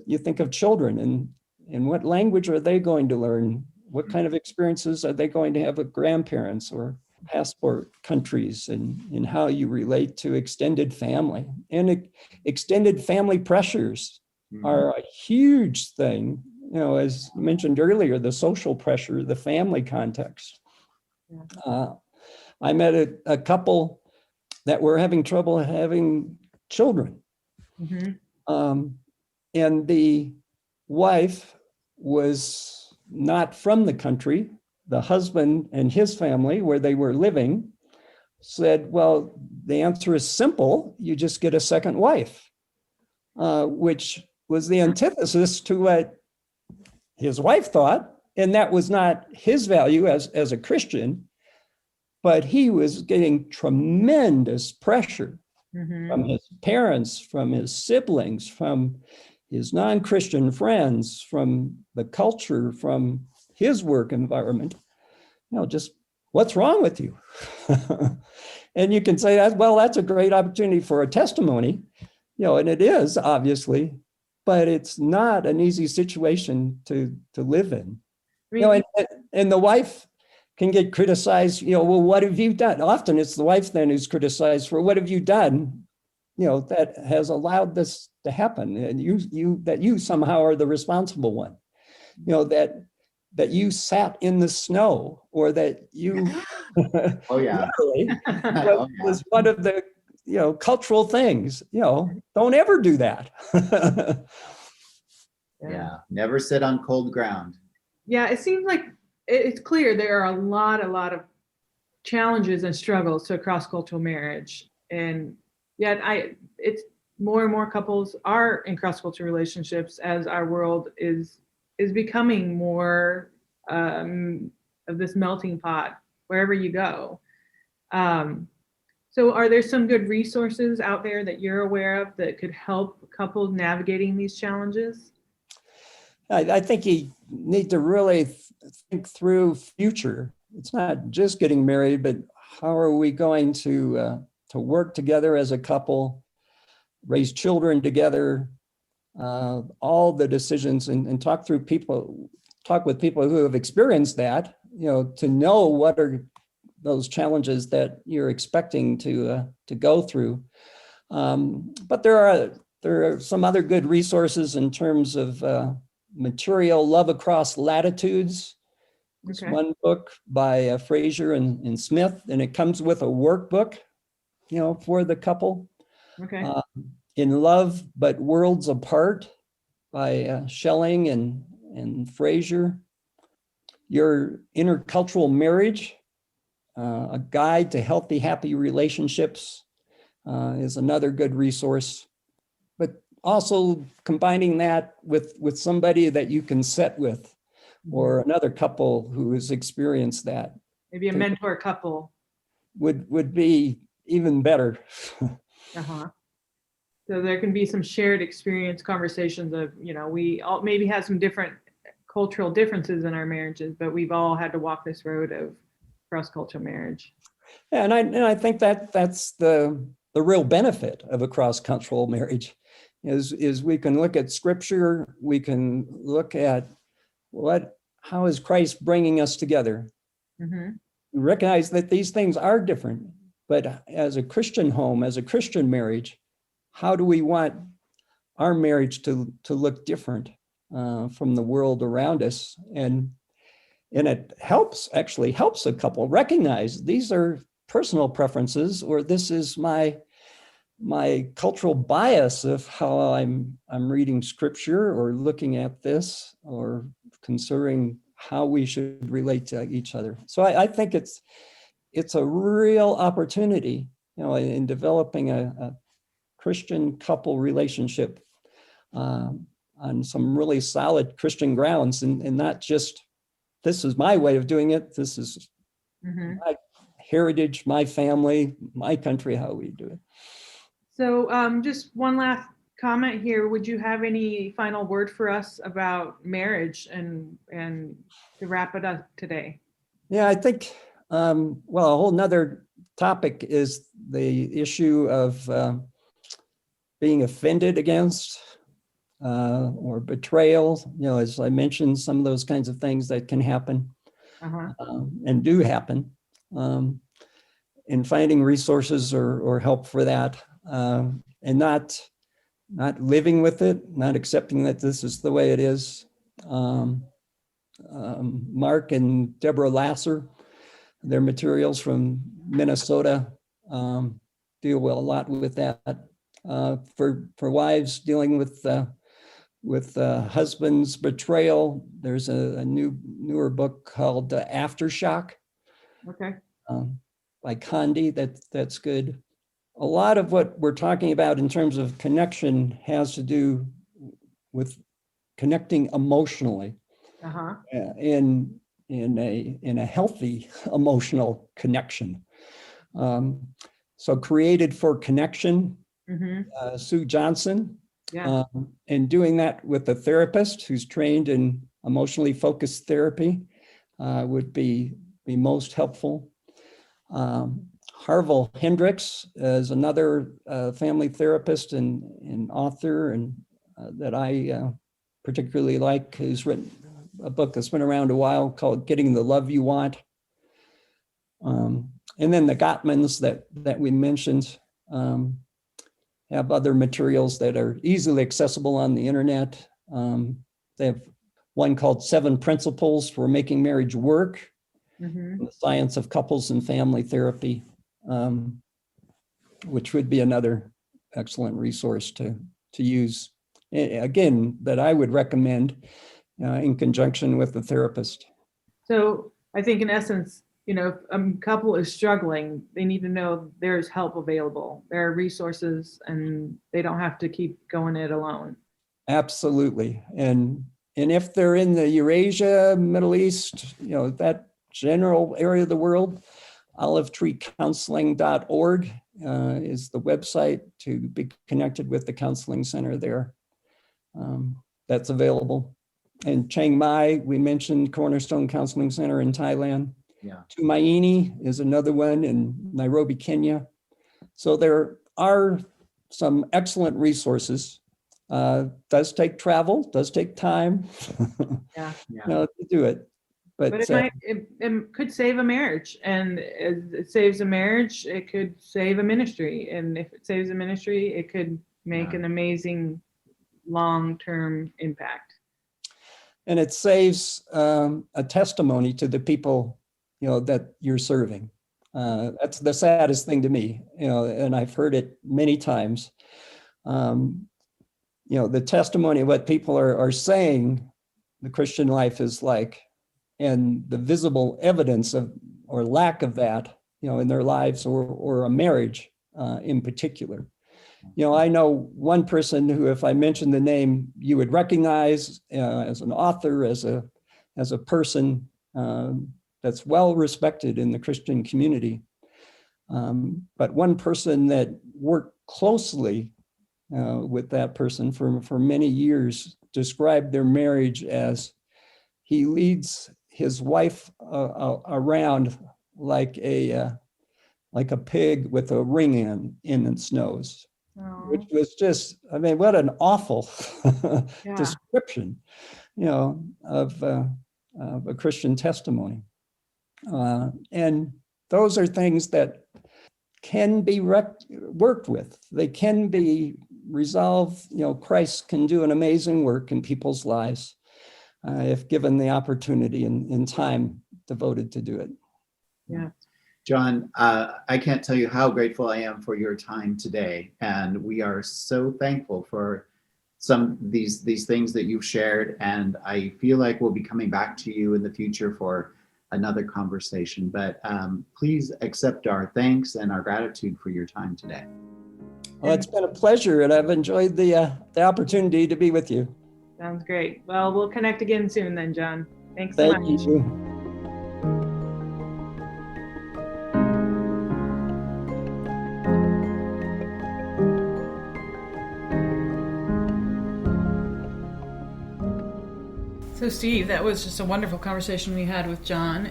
C: you think of children and what language are they going to learn? What kind of experiences are they going to have with grandparents or passport countries, and how you relate to extended family. And extended family pressures are a huge thing. As mentioned earlier, the social pressure, the family context. I met a couple that were having trouble having children. And the wife was not from the country. The husband and his family, where they were living, said, well, the answer is simple. You just get a second wife, which was the antithesis to what his wife thought. And that was not his value as a Christian, but he was getting tremendous pressure from his parents, from his siblings, from his non-Christian friends, from the culture, from his work environment. Just what's wrong with you? And you can say that, well, that's a great opportunity for a testimony, and it is obviously, but it's not an easy situation to live in. And the wife can get criticized, well, what have you done? Often it's the wife then who's criticized for what have you done, that has allowed this to happen. And you somehow are the responsible one, that you sat in the snow, or that you
A: Oh yeah.
C: was one of the cultural things. Don't ever do that.
A: Yeah, never sit on cold ground.
B: Yeah, it seems like it's clear there are a lot of challenges and struggles to cross-cultural marriage, and yet it's more and more couples are in cross-cultural relationships as our world is becoming more of this melting pot wherever you go. So are there some good resources out there that you're aware of that could help couples navigating these challenges?
C: I think you need to really think through future. It's not just getting married, but how are we going to work together as a couple, raise children together, all the decisions, and talk with people who have experienced that, to know what are those challenges that you're expecting to go through. But there are some other good resources in terms of material. Love Across Latitudes. It's one book by Fraser and Smith, and it comes with a workbook, for the couple. In Love But Worlds Apart by Schelling and Fraser. Your Intercultural Marriage, a Guide to Healthy, Happy Relationships, is another good resource. But also combining that with somebody that you can sit with, or another couple who has experienced that.
B: Maybe a mentor couple.
C: Would be even better.
B: So there can be some shared experience conversations of, we all maybe have some different cultural differences in our marriages, but we've all had to walk this road of cross-cultural marriage.
C: Yeah, and I think that's the real benefit of a cross-cultural marriage is we can look at scripture, we can look at how is Christ bringing us together. Recognize that these things are different, but as a Christian home, as a Christian marriage, how do we want our marriage to look different from the world around us? And it actually helps a couple recognize these are personal preferences, or this is my cultural bias of how I'm reading scripture or looking at this or considering how we should relate to each other. So I think it's a real opportunity, in developing a Christian couple relationship on some really solid Christian grounds, and not just, this is my way of doing it, this is my heritage, my family, my country, how we do it.
B: So just one last comment here. Would you have any final word for us about marriage and to wrap it up today? Yeah,
C: I think, a whole nother topic is the issue of being offended against or betrayal. As I mentioned, some of those kinds of things that can happen and do happen, and finding resources or help for that, and not living with it, not accepting that this is the way it is. Mark and Deborah Lasser, their materials from Minnesota, deal a lot with that. For wives dealing with husband's betrayal, there's a newer book called Aftershock. By 𝐿 that's good. A lot of what we're talking about in terms of connection has to do with connecting emotionally, in a healthy emotional connection. So Created for Connection,
B: Mm-hmm.
C: Sue Johnson,
B: Yeah.
C: and doing that with a therapist who's trained in emotionally focused therapy would be most helpful. Harville Hendrix is another family therapist and author, and that I particularly like, who's written a book that's been around a while called Getting the Love You Want. And then the Gottmans that we mentioned have other materials that are easily accessible on the internet. They have one called 7 Principles for Making Marriage Work,
B: Mm-hmm.
C: the Science of Couples and Family Therapy, which would be another excellent resource to use. Again, that I would recommend in conjunction with the therapist.
B: So I think in essence, if a couple is struggling, they need to know there's help available. There are resources and they don't have to keep going it alone.
C: Absolutely. And if they're in the Eurasia, Middle East, that general area of the world, olivetreecounseling.org is the website to be connected with the counseling center there. That's available. And Chiang Mai, we mentioned Cornerstone Counseling Center in Thailand.
A: Yeah.
C: Tumaini is another one in Nairobi, Kenya. So there are some excellent resources. Does take travel, does take time
B: Yeah.
C: to do it. But
B: it could save a marriage, and it saves a marriage, it could save a ministry. And if it saves a ministry, it could make an amazing long-term impact.
C: And it saves a testimony to the people, that you're serving. That's the saddest thing to me, and I've heard it many times. The testimony of what people are saying the Christian life is like, and the visible evidence of or lack of that, in their lives or a marriage in particular. I know one person who, if I mentioned the name, you would recognize as an author, as a person that's well respected in the Christian community. But one person that worked closely with that person for many years described their marriage as he leads his wife around like a pig with a ring in its nose. Which was just, what an awful description, of a Christian testimony. And those are things that can be worked with. They can be resolved. Christ can do an amazing work in people's lives if given the opportunity and time devoted to do it.
B: Yeah.
A: John, I can't tell you how grateful I am for your time today. And we are so thankful for some these things that you've shared. And I feel like we'll be coming back to you in the future for another conversation. But please accept our thanks and our gratitude for your time today.
C: Well, it's been a pleasure, and I've enjoyed the opportunity to be with you.
B: Sounds great. Well, we'll connect again soon then, John. Thanks so much.
C: Thank you.
B: So Steve, that was just a wonderful conversation we had with John.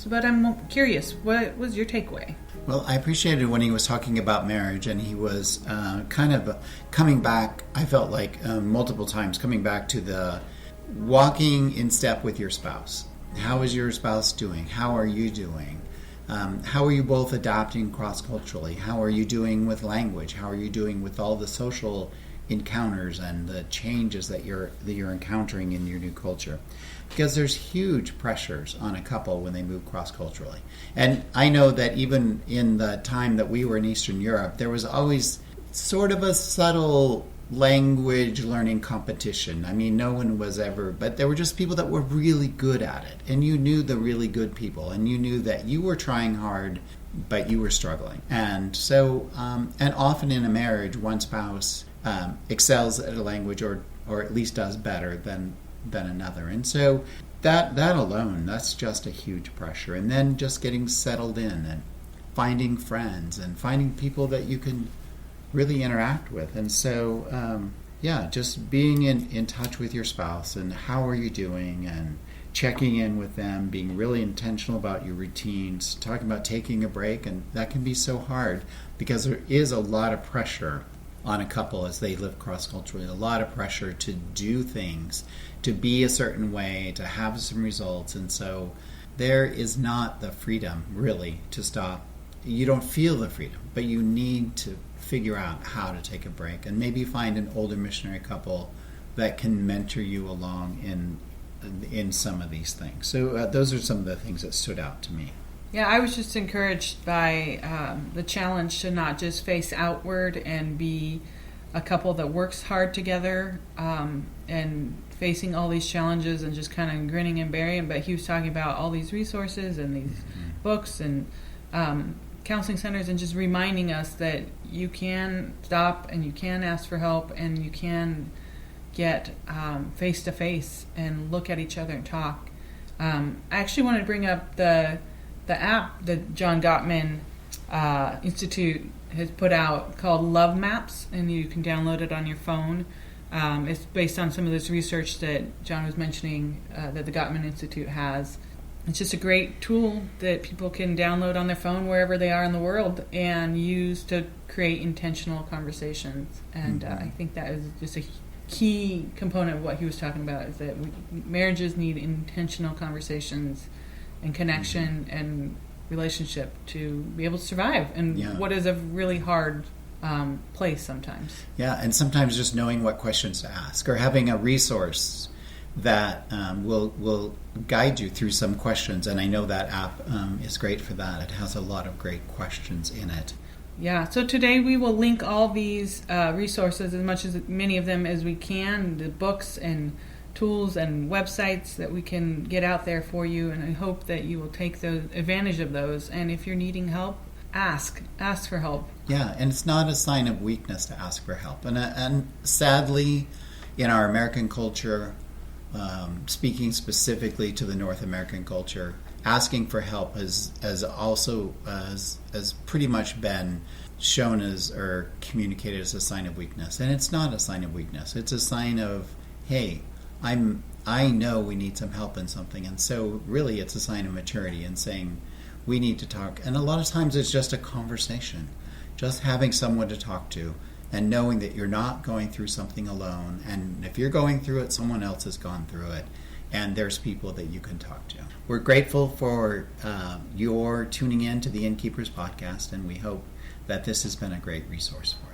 B: But I'm curious, what was your takeaway?
D: Well, I appreciated when he was talking about marriage, and he was kind of coming back, I felt like multiple times, coming back to the walking in step with your spouse. How is your spouse doing? How are you doing? How are you both adapting cross-culturally? How are you doing with language? How are you doing with all the social encounters and the changes that you're encountering in your new culture? Because there's huge pressures on a couple when they move cross-culturally. And I know that even in the time that we were in Eastern Europe, there was always sort of a subtle language learning competition. No one was ever, but there were just people that were really good at it. And you knew the really good people, and you knew that you were trying hard, but you were struggling. And so, and often in a marriage, one spouse excels at a language or at least does better than another. And so that alone, that's just a huge pressure. And then just getting settled in finding friends and finding people that you can really interact with. And so, just being in touch with your spouse and how are you doing, and checking in with them, being really intentional about your routines, talking about taking a break. And that can be so hard because there is a lot of pressure on a couple as they live cross-culturally, a lot of pressure to do things, to be a certain way, to have some results. And so there is not the freedom really to stop. You don't feel the freedom, but you need to figure out how to take a break, and maybe find an older missionary couple that can mentor you along in some of these things. So those are some of the things that stood out to me.
B: Yeah, I was just encouraged by the challenge to not just face outward and be a couple that works hard together and facing all these challenges and just kind of grinning and bearing. But he was talking about all these resources and these books and counseling centers, and just reminding us that you can stop and you can ask for help and you can get face to face and look at each other and talk. I actually wanted to bring up the app that John Gottman Institute has put out called Love Maps, and you can download it on your phone. It's based on some of this research that John was mentioning that the Gottman Institute has. It's just a great tool that people can download on their phone wherever they are in the world and use to create intentional conversations. And I think that is just a key component of what he was talking about, is that marriages need intentional conversations and connection and relationship to be able to survive in what is a really hard place sometimes. Yeah,
D: and sometimes just knowing what questions to ask, or having a resource that will guide you through some questions. And I know that app is great for that. It has a lot of great questions in it.
B: Yeah, so today we will link all these resources, as many of them as we can, the books and tools and websites that we can get out there for you, and I hope that you will take advantage of those. And if you're needing help, ask for help.
D: Yeah, and it's not a sign of weakness to ask for help. And sadly, in our American culture, speaking specifically to the North American culture, asking for help has pretty much been shown as, or communicated as, a sign of weakness. And it's not a sign of weakness. It's a sign of, hey, I know we need some help in something. And so really it's a sign of maturity and saying we need to talk. And a lot of times it's just a conversation, just having someone to talk to, and knowing that you're not going through something alone. And if you're going through it, someone else has gone through it. And there's people that you can talk to. We're grateful for your tuning in to the Innkeepers podcast, and we hope that this has been a great resource for you.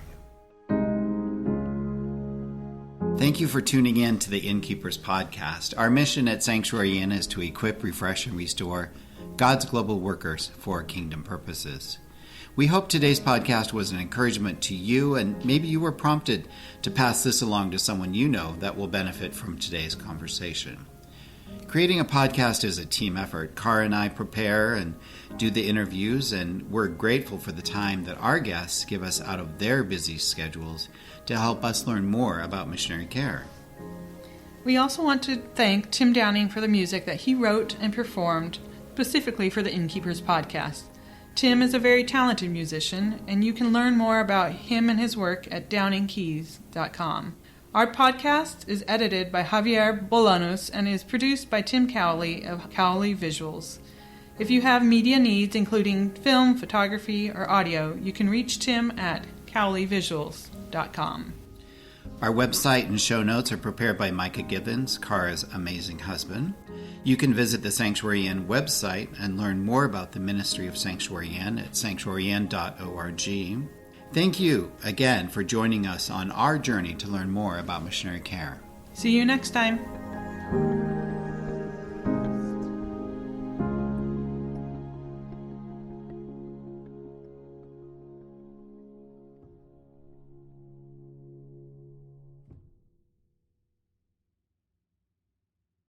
D: Thank you for tuning in to the Innkeepers podcast. Our mission at Sanctuary Inn is to equip, refresh, and restore God's global workers for kingdom purposes. We hope today's podcast was an encouragement to you, and maybe you were prompted to pass this along to someone you know that will benefit from today's conversation. Creating a podcast is a team effort. Cara and I prepare and do the interviews, and we're grateful for the time that our guests give us out of their busy schedules to help us learn more about missionary care.
B: We also want to thank Tim Downing for the music that he wrote and performed specifically for the Innkeepers podcast. Tim is a very talented musician, and you can learn more about him and his work at downingkeys.com. Our podcast is edited by Javier Bolanos and is produced by Tim Cowley of Cowley Visuals. If you have media needs, including film, photography, or audio, you can reach Tim at cowleyvisuals.com.
D: Our website and show notes are prepared by Micah Gibbons, Cara's amazing husband. You can visit the Sanctuary Inn website and learn more about the ministry of Sanctuary Inn at sanctuaryinn.org. Thank you again for joining us on our journey to learn more about missionary care.
B: See you next time.